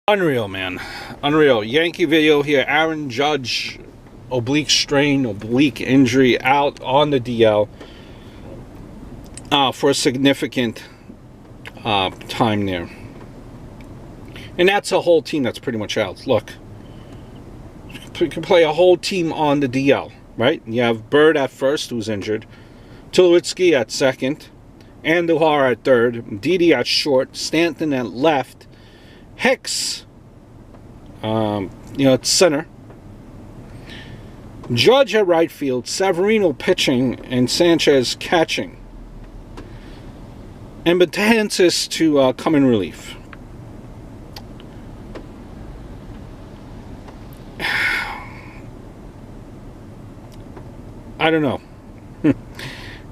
Unreal, man. Unreal. Yankee video here. Aaron Judge, oblique strain, oblique injury, out on the DL for a significant time there. And that's a whole team that's pretty much out. Look, you can play a whole team on the DL, right? You have Bird at first, who's injured, Tulowitzki at second, Andujar at third, Didi at short, Stanton at left, Hicks, at center, Judge at right field, Severino pitching, and Sanchez catching, and Betances to come in relief. I don't know.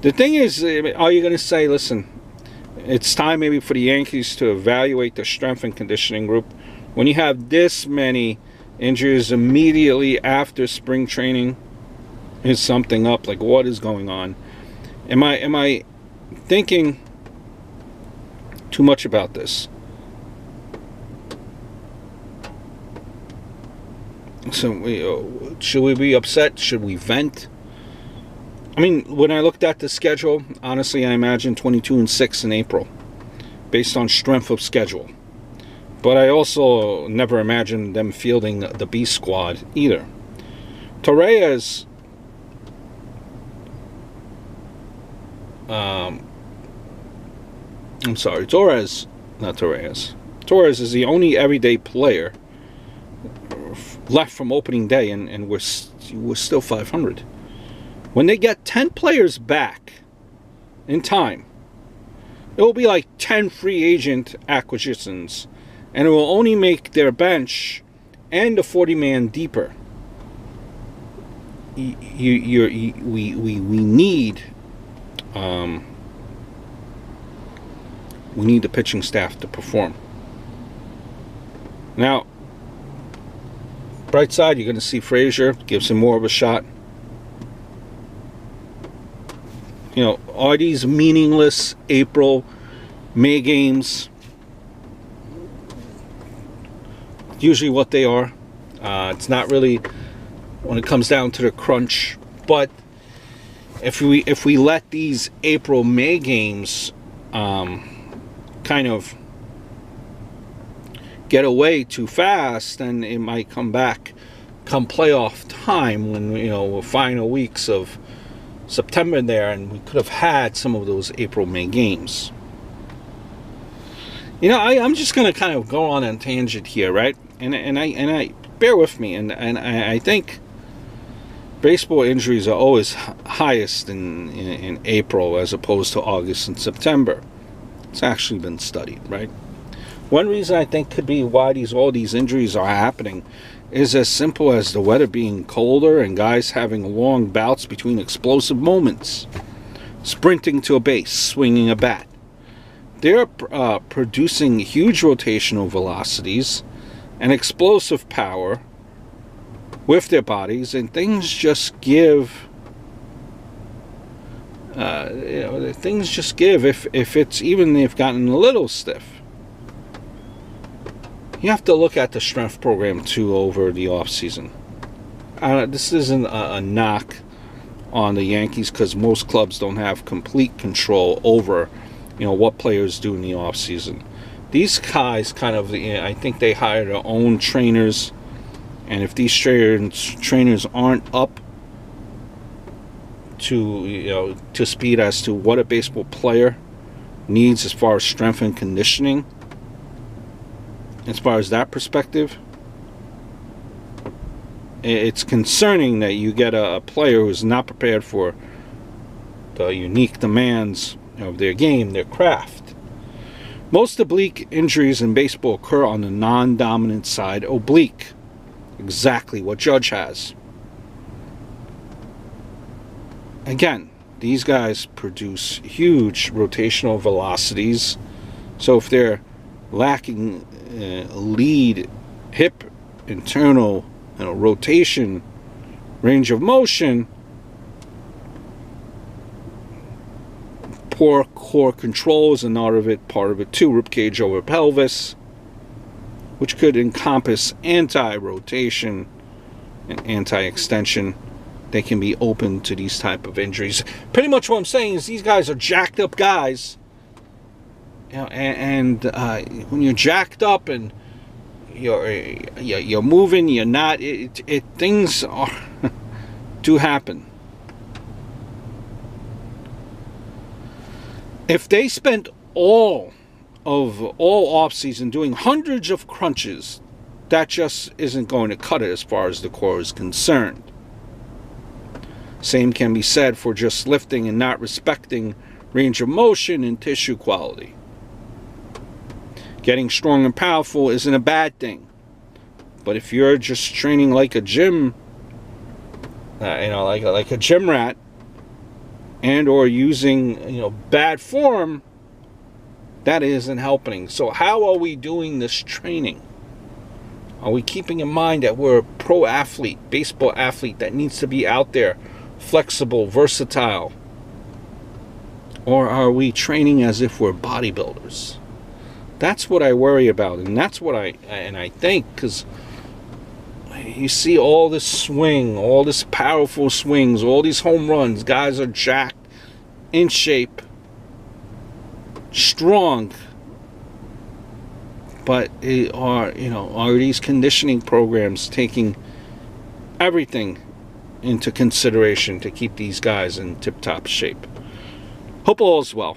The thing is, are you going to say, listen, it's time maybe for the Yankees to evaluate the strength and conditioning group when you have this many injuries immediately after spring training? Is something up? Like, what is going on? Am I thinking too much about this? So should we be upset? Should we vent? I mean, when I looked at the schedule, honestly, I imagined 22-6 in April, based on strength of schedule. But I also never imagined them fielding the B squad either. Torres, Torres is the only everyday player left from opening day, and we're still 500. When they get 10 players back in time, it will be like 10 free agent acquisitions, and it will only make their bench and the 40-man deeper. We need the pitching staff to perform. Now, bright side, you're going to see Frazier gives him more of a shot. Are these meaningless April, May games? Usually what they are. It's not really when it comes down to the crunch. But if we let these April, May games kind of get away too fast, then it might come back come playoff time when final weeks of September there, and we could have had some of those April, May games. I'm just going to kind of go on a tangent here, right? And I bear with me, and I think baseball injuries are always highest in April as opposed to August and September. It's actually been studied, right? One reason I think could be why all these injuries are happening is as simple as the weather being colder and guys having long bouts between explosive moments, sprinting to a base, swinging a bat. They're producing huge rotational velocities and explosive power with their bodies, and things just give. Things just give if they've gotten a little stiff. You have to look at the strength program too over the off season. This isn't a knock on the Yankees, because most clubs don't have complete control over what players do in the off season. These guys I think they hire their own trainers, and if these trainers aren't up to speed as to what a baseball player needs as far as strength and conditioning, as far as that perspective, it's concerning that you get a player who's not prepared for the unique demands of their game, their craft. Most oblique injuries in baseball occur on the non-dominant side oblique. Exactly what Judge has. Again, these guys produce huge rotational velocities, so if they're lacking lead hip internal rotation range of motion, poor core control is part of it too. Rib cage over pelvis, which could encompass anti-rotation and anti-extension. They can be open to these type of injuries. Pretty much what I'm saying is these guys are jacked up guys. You know, and when you're jacked up and you're moving, you're not. Things are do happen. If they spent all off season doing hundreds of crunches, that just isn't going to cut it as far as the core is concerned. Same can be said for just lifting and not respecting range of motion and tissue quality. Getting strong and powerful isn't a bad thing, but if you're just training like a gym, like a gym rat, and or using bad form, that isn't helping. So how are we doing this training? Are we keeping in mind that we're a pro athlete, baseball athlete that needs to be out there, flexible, versatile? Or are we training as if we're bodybuilders? That's what I worry about, and that's what I think, because you see all this swing, all this powerful swings, all these home runs. Guys are jacked, in shape, strong, but are these conditioning programs taking everything into consideration to keep these guys in tip-top shape? Hope all is well.